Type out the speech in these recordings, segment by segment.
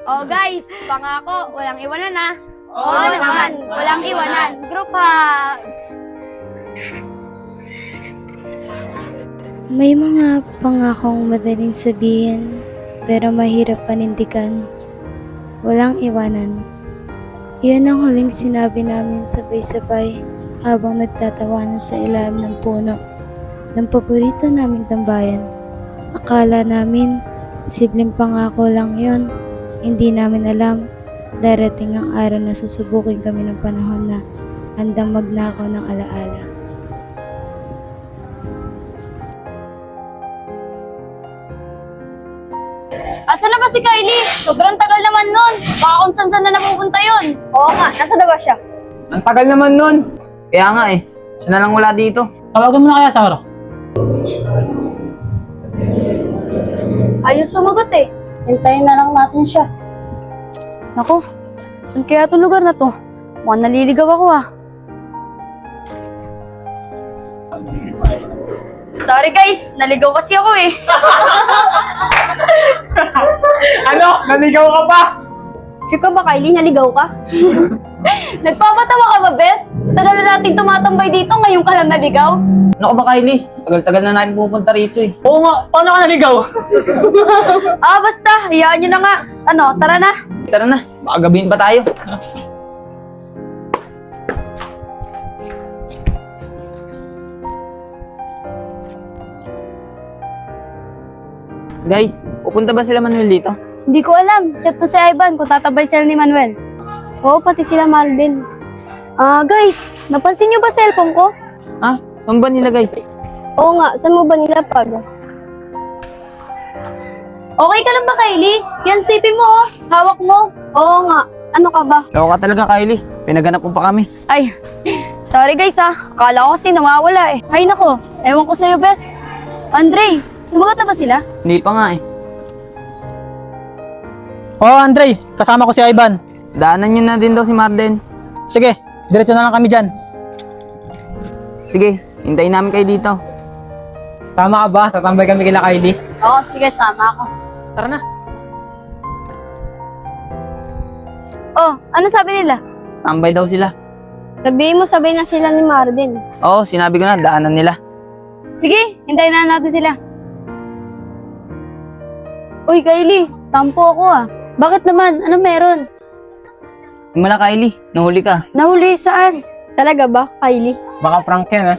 Oh guys, pangako, walang iwanan na. Oo naman, walang iwanan. Group hug! May mga pangakong madaling sabihin, pero mahirap panindigan. Walang iwanan. Iyan ang huling sinabi namin sabay-sabay habang nagtatawanan sa ilalim ng puno ng paborito naming tambayan. Akala namin, simpleng pangako lang yon. Hindi namin alam, darating ang araw na susubukin kami ng panahon na handang magnakaw ng alaala. Asa na ba si Kylie? Sobrang tagal naman nun. Baka kung saan na napupunta yun. Oo nga, nasa na ba siya? Ang tagal naman nun. Kaya nga eh, siya na lang wala dito. Tawagan mo na kaya, Sarah. Ayos sumagot eh. Hintayin na lang natin siya. Naku, saan kaya itong lugar na to? Mukhang naliligaw ako ah. Sorry guys, naligaw kasi ako eh. Ano? Naligaw ka pa? Sure ka ba, Kylie? Naligaw ka? Nagpapatawa ka ba, Bes? Tagal na nating tumatambay dito, ngayon ka lang naligaw? Ano ka ba, Kylie? Tagal-tagal na natin pupunta rito eh. Oo nga, paano ka naligaw? Basta, hayaan nyo na nga. Ano, tara na. Tara na, baka gabihin pa tayo. Guys, pupunta ba sila Manuel dito? Hindi ko alam. Chat po si Ivan kung tatabay sila ni Manuel. Oo, pati sila mahal din. Guys, napansin nyo ba cellphone ko? Ha? Saan ba nilagay? Oo nga, saan mo ba nilapag? Okay ka lang ba, Kylie? Yan, sipin mo oh. Hawak mo. Oo nga. Ano ka ba? Loko ka talaga, Kylie. Pinaganap mo pa kami. Ay, sorry guys Akala ko kasi nawawala eh. Ay nako, ewan ko sa'yo, Bes. Andre, sumagot na ba sila? Hindi pa nga eh. Oo, Andre. Kasama ko si Ivan. Daanan niyo na din daw si Marden. Sige, diretso na lang kami dyan. Sige, hintayin namin kayo dito. Sama ka ba? Tatambay kami kila Kylie. Oo, sige, sama ako. Tara na. Oh, ano sabi nila? Tambay daw sila. Sabihin mo, sabay na sila ni Marden. Oo, sinabi ko na, daanan nila. Sige, hintayin na natin sila. Uy, Kylie, tampo ako ah. Bakit naman? Ano meron? Himala, Kylie, nahuli ka. Nahuli saan? Talaga ba, Kylie? Baka prank yan, ha?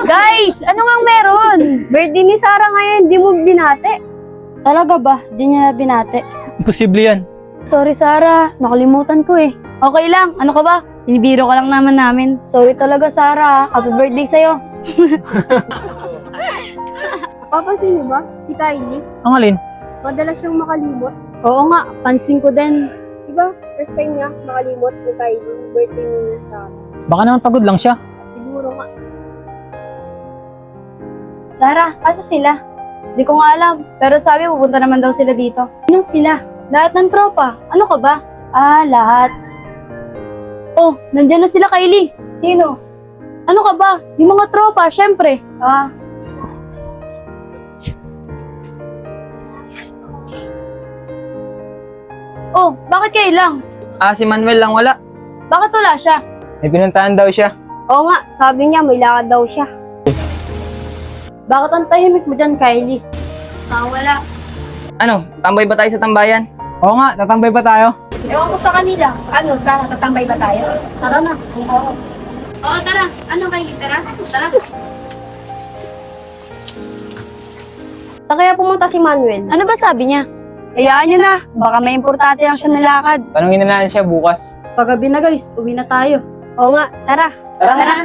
Guys, ano nga meron? Birthday ni Sarah ngayon, di mo binate. Talaga ba? Di niya na binate. Imposible yan. Sorry Sarah, nakalimutan ko eh. Okay lang, ano ka ba? Binibiro ka lang naman namin. Sorry talaga Sarah, happy birthday sa'yo. Papansin niyo ba? Si Kylie, Ang alin? madalas siyang makalimot. Oo nga, pansin ko din. Diba, first time niya makalimot ni Kylie, birthday niya sa Baka naman pagod lang siya. siguro nga. Sarah, asa sila? Di ko nga alam, pero sabi pupunta naman daw sila dito. Sino sila? Lahat ng tropa. Ano ka ba? Lahat. Oh, nandiyan na sila, Kylie. Sino? Ano ka ba? Yung mga tropa, syempre. Oh, bakit kayo lang? Si Manuel lang wala. Bakit wala siya? May pinuntahan daw siya. Oo nga, sabi niya may lakad daw siya. Bakit ang tahimik mo dyan, Kylie? Wala. Ano, tambay ba tayo sa tambayan? Oo nga, tatambay ba tayo? Ewan ko sa kanila. Ano, Sarah, tatambay ba tayo? Tara na. Oo. Oo, tara. Ano, Kylie? Tara. Tara. Saan kaya pumunta si Manuel? Ano ba sabi niya? Hayaan niyo na. Baka may importante lang siya nilakad. Tanungin na natin siya bukas. Paggabi na guys, uwi na tayo. Oo nga, tara. Tara. Tara.